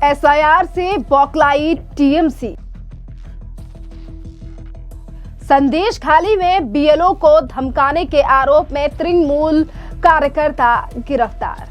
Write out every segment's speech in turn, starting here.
SIR से बौखलाई TMC. संदेश खाली में बीएलओ को धमकाने के आरोप में तृणमूल कार्यकर्ता गिरफ्तार।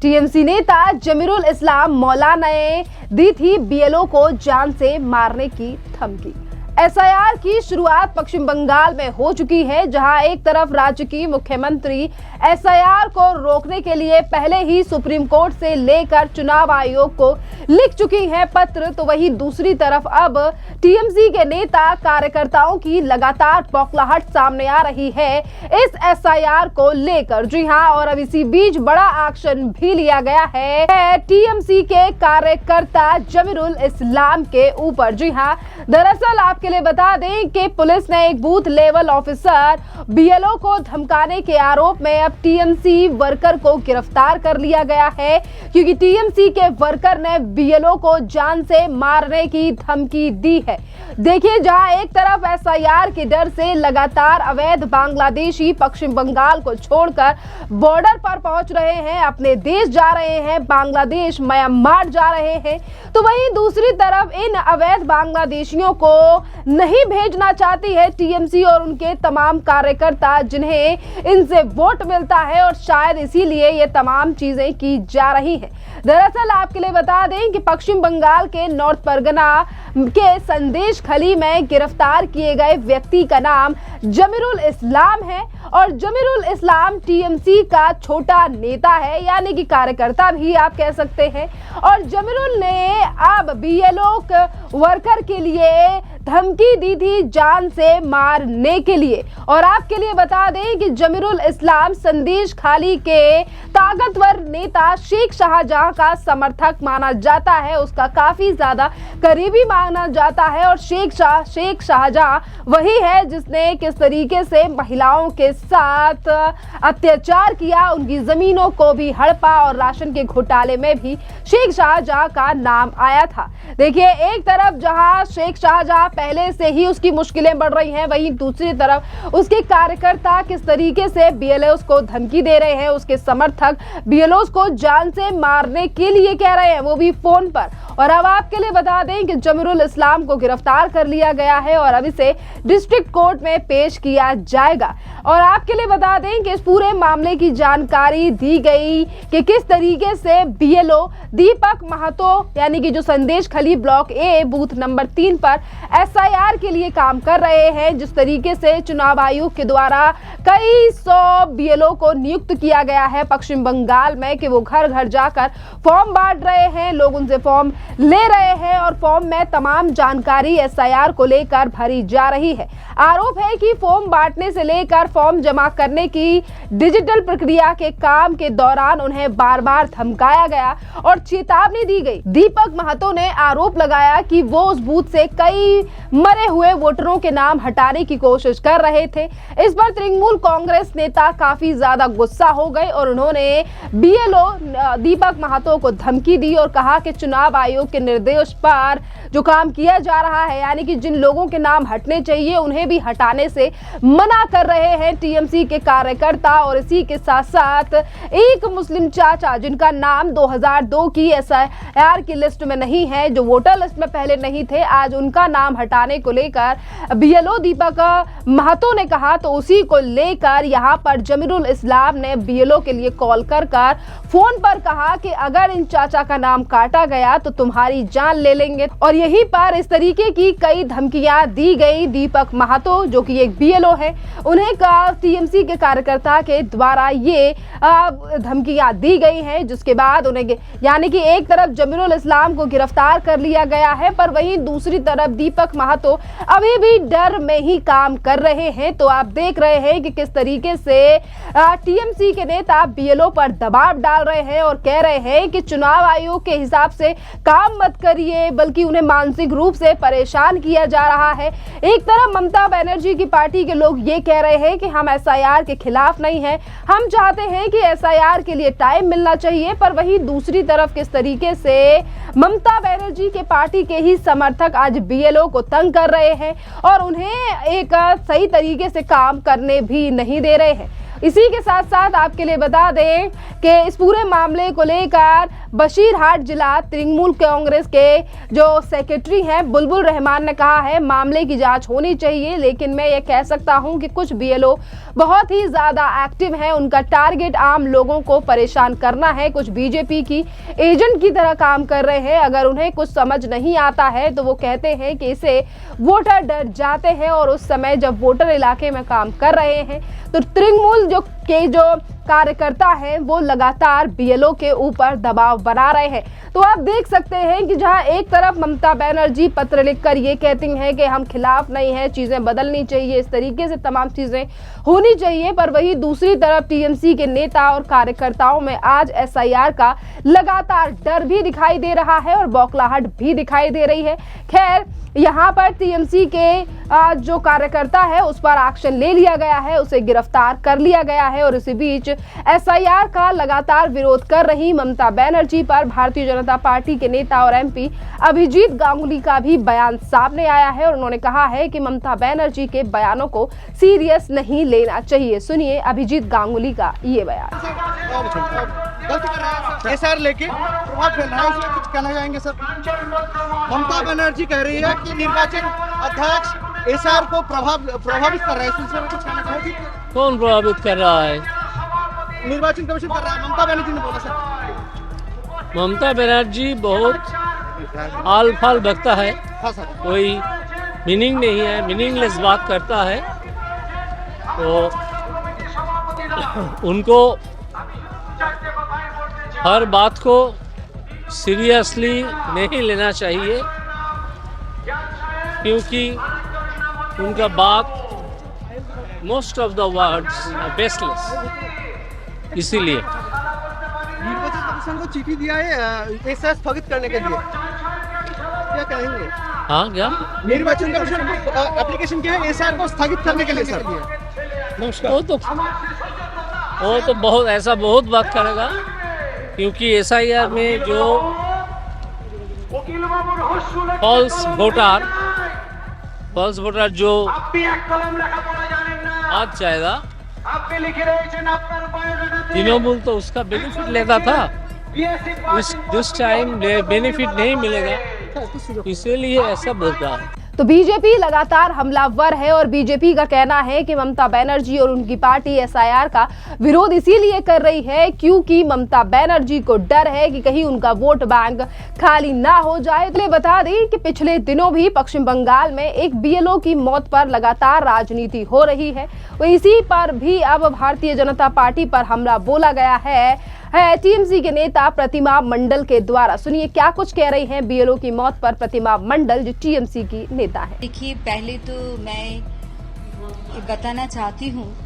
टीएमसी नेता जमीरुल इस्लाम मौलाना ने दी थी बीएलओ को जान से मारने की धमकी। एसआईआर की शुरुआत पश्चिम बंगाल में हो चुकी है, जहां एक तरफ राज्य की मुख्यमंत्री एसआईआर को रोकने के लिए पहले ही सुप्रीम कोर्ट से लेकर चुनाव आयोग को लिख चुकी है पत्र, तो वहीं दूसरी तरफ अब टीएमसी के नेता कार्यकर्ताओं की लगातार बौखलाहट सामने आ रही है इस एसआईआर को लेकर। जी हां, और अब इसी बीच बड़ा एक्शन भी लिया गया है टीएमसी के कार्यकर्ता जमीरुल इस्लाम के ऊपर। जी हां, दरअसल आपके लिए बता दें कि पुलिस ने एक बूथ लेवल ऑफिसर बीएलओ को धमकाने के आरोप में अब टीएमसी वर्कर को गिरफ्तार कर लिया गया है, क्योंकि टीएमसी के वर्कर ने बीएलओ को जान से मारने की धमकी दी है। देखिए, जहां एक तरफ एसआईआर के डर से लगातार अवैध बांग्लादेशी पश्चिम बंगाल को छोड़कर बॉर्डर पर पहुंच रहे हैं, अपने देश जा रहे हैं, बांग्लादेश म्यांमार जा रहे हैं, तो वहीं दूसरी तरफ इन अवैध बांग्लादेशियों को नहीं भेजना चाहती है टीएमसी और उनके तमाम कार्यकर्ता, जिन्हें इनसे वोट मिलता है, और शायद इसीलिए ये तमाम चीजें की जा रही हैं। दरअसल आपके लिए बता दें कि पश्चिम बंगाल के नॉर्थ परगना के संदेश खली में गिरफ्तार किए गए व्यक्ति का नाम जमीरुल इस्लाम है, और जमीरुल इस्लाम टीएमसी का छोटा नेता है, यानी कि कार्यकर्ता भी आप कह सकते हैं। और जमीरुल ने अब बीएलओ वर्कर के लिए धमकी दी थी जान से मारने के लिए। और आपके लिए बता दें कि जमीरुल इस्लाम संदेश खाली के ताकतवर नेता शेख शाहजहां का समर्थक माना जाता है, उसका काफी ज्यादा करीबी माना जाता है। और शेख शाहजहां वही है जिसने किस तरीके से महिलाओं के साथ अत्याचार किया, उनकी जमीनों को भी हड़पा, और राशन के घोटाले में भी शेख शाहजहां का नाम आया था। देखिए, एक तरफ जहां शेख शाहजहां पहले से ही उसकी मुश्किलें बढ़ रही हैं, वहीं दूसरी तरफ उसके कार्यकर्ता किस तरीके से बीएलओ को धमकी दे रहे हैं, उसके समर्थक बीएलओ को जान से मारने के लिए कह रहे हैं, वो भी फोन पर। और अब आपके लिए बता दें कि जमीरुल इस्लाम को गिरफ्तार कर लिया गया है और अब इसे डिस्ट्रिक्ट कोर्ट में पेश किया जाएगा। और आपके लिए बता दें कि इस पूरे मामले की जानकारी दी गई कि किस तरीके से बीएलओ दीपक महतो, यानी कि जो संदेश खली ब्लॉक ए बूथ नंबर 3 पर एसआईआर के लिए काम कर रहे हैं, जिस तरीके से चुनाव आयोग के द्वारा कई 100 बीएलओ को नियुक्त किया गया है पश्चिम बंगाल में, कि वो घर घर जाकर फॉर्म बांट रहे हैं, लोग उनसे फॉर्म ले रहे हैं, और फॉर्म में तमाम जानकारी एसआईआर को लेकर भरी जा रही है। आरोप है कि फॉर्म बांटने से लेकर फॉर्म जमा करने की डिजिटल प्रक्रिया के काम के दौरान उन्हें बार बार धमकाया गया और चेतावनी दी गई। दीपक महतो ने आरोप लगाया कि वो उस बूथ से कई मरे हुए वोटरों के नाम हटाने की कोशिश कर रहे थे। इस पर तृणमूल कांग्रेस नेता काफी ज्यादा गुस्सा हो गए और उन्होंने बीएलओ दीपक महतो को धमकी दी और कहा कि चुनाव आयोग के निर्देश पर जो काम किया जा रहा है, यानी कि जिन लोगों के नाम हटने चाहिए उन्हें भी हटाने से मना कर रहे हैं टीएमसी के कार्यकर्ता। और इसी के साथ साथ एक मुस्लिम चाचा जिनका नाम 2002 की एसआईआर की लिस्ट में नहीं है, जो वोटर लिस्ट में पहले नहीं थे, आज उनका नाम हटाने को लेकर बीएलओ दीपक महतो ने कहा, तो उसी को लेकर यहां पर जमीरुल इस्लाम ने बीएलओ के लिए कॉल कर फोन पर कहा कि अगर इन चाचा का नाम काटा गया तो तुम्हारी जान ले लेंगे। और यहीं पर इस तरीके की कई धमकियां दी गई। दीपक महतो जो कि एक बीएलओ है, उन्हें टीएमसी के कार्यकर्ता के द्वारा ये धमकियां दी गई हैं, जिसके बाद उन्हें, यानी कि एक तरफ जमीरुल इस्लाम को गिरफ्तार कर लिया गया है, पर वहीं दूसरी तरफ दीपक महतो अभी भी डर में ही काम कर रहे हैं। तो आप देख रहे हैं कि किस तरीके से टीएमसी के नेता बीएलओ पर दबाव डाल रहे हैं और कह रहे हैं कि चुनाव आयोग के हिसाब से काम मत करिए, बल्कि उन्हें मानसिक रूप से परेशान किया जा रहा है। एक तरफ ममता बनर्जी की पार्टी के लोग ये कह रहे हैं कि हम एसआईआर के खिलाफ नहीं है, हम चाहते हैं कि एसआईआर के लिए टाइम मिलना चाहिए, पर वहीं दूसरी तरफ किस तरीके से ममता बनर्जी के पार्टी के ही समर्थक आज बीएलओ को तंग कर रहे हैं और उन्हें एक सही तरीके से काम करने भी नहीं दे रहे हैं। इसी के साथ साथ आपके लिए बता दें कि इस पूरे मामले को लेकर बशीरहाट जिला तृणमूल कांग्रेस के जो सेक्रेटरी हैं बुलबुल रहमान ने कहा है मामले की जांच होनी चाहिए, लेकिन मैं ये कह सकता हूं कि कुछ बीएलओ बहुत ही ज्यादा एक्टिव हैं, उनका टारगेट आम लोगों को परेशान करना है, कुछ बीजेपी की एजेंट की तरह काम कर रहे हैं। अगर उन्हें कुछ समझ नहीं आता है तो वो कहते हैं कि इससे वोटर डर जाते हैं और उस समय जब वोटर इलाके में काम कर रहे हैं तो तृणमूल जो कार्यकर्ता हैं वो लगातार बीएलओ के ऊपर दबाव बना रहे हैं। तो आप देख सकते हैं कि जहां एक तरफ ममता बनर्जी पत्र लिखकर ये कहती हैं कि हम खिलाफ नहीं है, चीजें बदलनी चाहिए, इस तरीके से तमाम चीजें होनी चाहिए, पर वही दूसरी तरफ टीएमसी के नेता और कार्यकर्ताओं में आज एसआईआर का लगातार डर भी दिखाई दे रहा है और बौखलाहट भी दिखाई दे रही है। खैर, यहाँ पर टीएमसी के जो कार्यकर्ता है उस पर एक्शन ले लिया गया है, उसे गिरफ्तार कर लिया गया है और इसी बीच एसआईआर का लगातार विरोध कर रही ममता बनर्जी पर भारतीय जनता पार्टी के नेता और एमपी अभिजीत गांगुली का भी बयान सामने आया है और उन्होंने कहा है कि ममता बनर्जी के बयानों को सीरियस नहीं लेना चाहिए। सुनिए अभिजीत गांगुली का ये बयान। एसआर लेके प्रभाव फैल रहा है, उसमें कुछ कहना चाहेंगे सर? ममता बनर्जी कह रही है कि निर्वाचन अध्यक्ष एसआर को प्रभावित कर रहा है, इस सिलसिले में कुछ कहना चाहेंगे? कौन प्रभावित कर रहा है? निर्वाचन कमीशन कर रहा है, ममता बनर्जी ने बोला सर। ममता बनर्जी बहुत आल फाल बकता है, हाँ सर। कोई मीनिंग नहीं है, मीनिंगलेस बात करता है। तो उनको हर बात को सीरियसली नहीं लेना चाहिए, क्योंकि उनका बात most of the words baseless. इसीलिए निर्वाचन कमीशन को चिट्ठी दिया है एसआर स्थगित करने के लिए, क्या कहेंगे? हाँ, क्या निर्वाचन कमीशन को एप्लीकेशन किया है एसआर को स्थगित करने के लिए सर। वो तो बहुत बात करेगा, क्योंकि एसआईआर में जो फॉल्स वोटर जो आज जाएगा, तृणमूल तो उसका बेनिफिट लेता था, दिस टाइम बेनिफिट नहीं मिलेगा, इसीलिए ऐसा बोल रहा है। तो बीजेपी लगातार हमलावर है और बीजेपी का कहना है कि ममता बनर्जी और उनकी पार्टी एसआईआर का विरोध इसीलिए कर रही है क्योंकि ममता बनर्जी को डर है कि कहीं उनका वोट बैंक खाली ना हो जाए। तो बता दें कि पिछले दिनों भी पश्चिम बंगाल में एक बीएलओ की मौत पर लगातार राजनीति हो रही है, तो इसी पर भी अब भारतीय जनता पार्टी पर हमला बोला गया है टीएमसी के नेता प्रतिमा मंडल के द्वारा। सुनिए क्या कुछ कह रही हैं बीएलओ की मौत पर प्रतिमा मंडल, जो टीएमसी की नेता है। देखिए, पहले तो मैं बताना चाहती हूँ,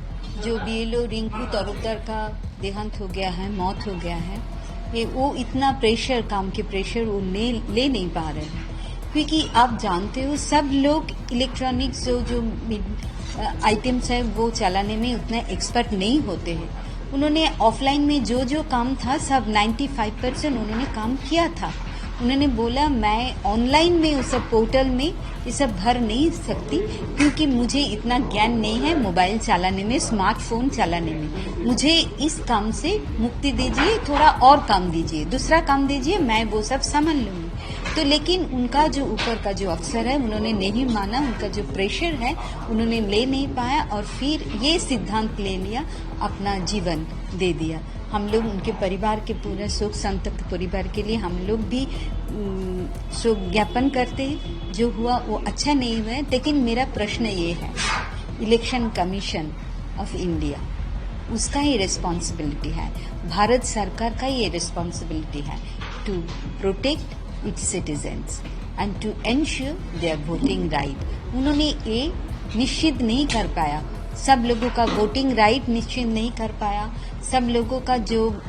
जो बीएलओ रिंकू तरूदर का देहांत हो गया है, मौत हो गया है, ये वो इतना प्रेशर, काम के प्रेशर वो ले नहीं पा रहे हैं, क्योंकि आप जानते हो सब लोग इलेक्ट्रॉनिक्स जो आइटम्स है वो चलाने में उतना एक्सपर्ट नहीं होते हैं। उन्होंने ऑफलाइन में जो काम था सब 95% उन्होंने काम किया था। उन्होंने बोला मैं ऑनलाइन में उस सब पोर्टल में ये सब भर नहीं सकती, क्योंकि मुझे इतना ज्ञान नहीं है मोबाइल चलाने में, स्मार्टफोन चलाने में। मुझे इस काम से मुक्ति दीजिए, थोड़ा और काम दीजिए, दूसरा काम दीजिए, मैं वो सब समझ लूंगी। तो लेकिन उनका जो ऊपर का जो अफसर है उन्होंने नहीं माना, उनका जो प्रेशर है उन्होंने ले नहीं पाया और फिर ये सिद्धांत ले लिया, अपना जीवन दे दिया। हम लोग उनके परिवार के पूरे शोक संतप्त परिवार के लिए हम लोग भी शोक ज्ञापन करते हैं। जो हुआ वो अच्छा नहीं हुआ, लेकिन मेरा प्रश्न ये है, इलेक्शन कमीशन ऑफ इंडिया उसका ही रिस्पॉन्सिबिलिटी है, भारत सरकार का ये रिस्पॉन्सिबिलिटी है to protect its citizens and to ensure their voting right. उन्होंने ये निश्चित नहीं कर पाया, सब लोगों का वोटिंग राइट निश्चित नहीं कर पाया, सब लोगों का जो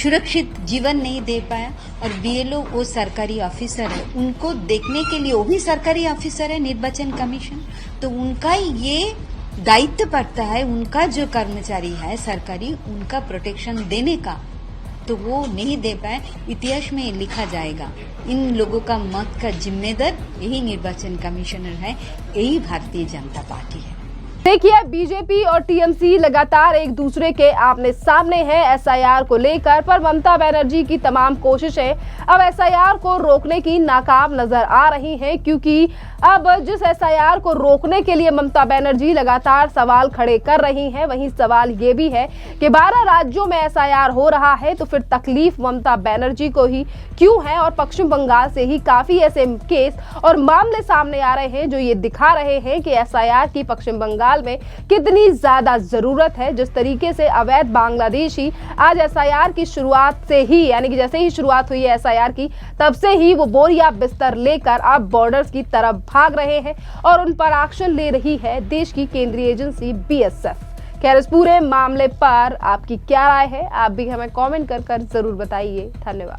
सुरक्षित जीवन नहीं दे पाया। और बीएलओ वो सरकारी ऑफिसर है, उनको देखने के लिए वो भी सरकारी ऑफिसर है, निर्वाचन कमीशन, तो उनका ये दायित्व पड़ता है, उनका जो कर्मचारी है सरकारी, उनका प्रोटेक्शन देने का, तो वो नहीं दे पाए। इतिहास में लिखा जाएगा, इन लोगों का मत का जिम्मेदार यही निर्वाचन कमिश्नर है, यही भारतीय जनता पार्टी है। देखिए, बीजेपी और टीएमसी लगातार एक दूसरे के आमने सामने हैं एसआईआर को लेकर, पर ममता बनर्जी की तमाम कोशिशें अब एसआईआर को रोकने की नाकाम नजर आ रही हैं, क्योंकि अब जिस एसआईआर को रोकने के लिए ममता बनर्जी लगातार सवाल खड़े कर रही हैं, वहीं सवाल ये भी है कि 12 राज्यों में एसआईआर हो रहा है तो फिर तकलीफ ममता बनर्जी को ही क्यों है। और पश्चिम बंगाल से ही काफी ऐसे केस और मामले सामने आ रहे हैं जो ये दिखा रहे हैं कि एसआईआर की पश्चिम बंगाल में कितनी ज्यादा जरूरत है। जिस तरीके से अवैध बांग्लादेशी आज एसआईआर की शुरुआत से ही, यानी कि जैसे ही शुरुआत हुई है एसआईआर की, तब से ही वो बोरिया बिस्तर लेकर अब बॉर्डर्स की तरफ भाग रहे हैं और उन पर एक्शन ले रही है देश की केंद्रीय एजेंसी बीएसएफ। खैर, इस पूरे मामले पर आपकी क्या राय है, आप भी हमें कमेंट कर जरूर बताइए। धन्यवाद।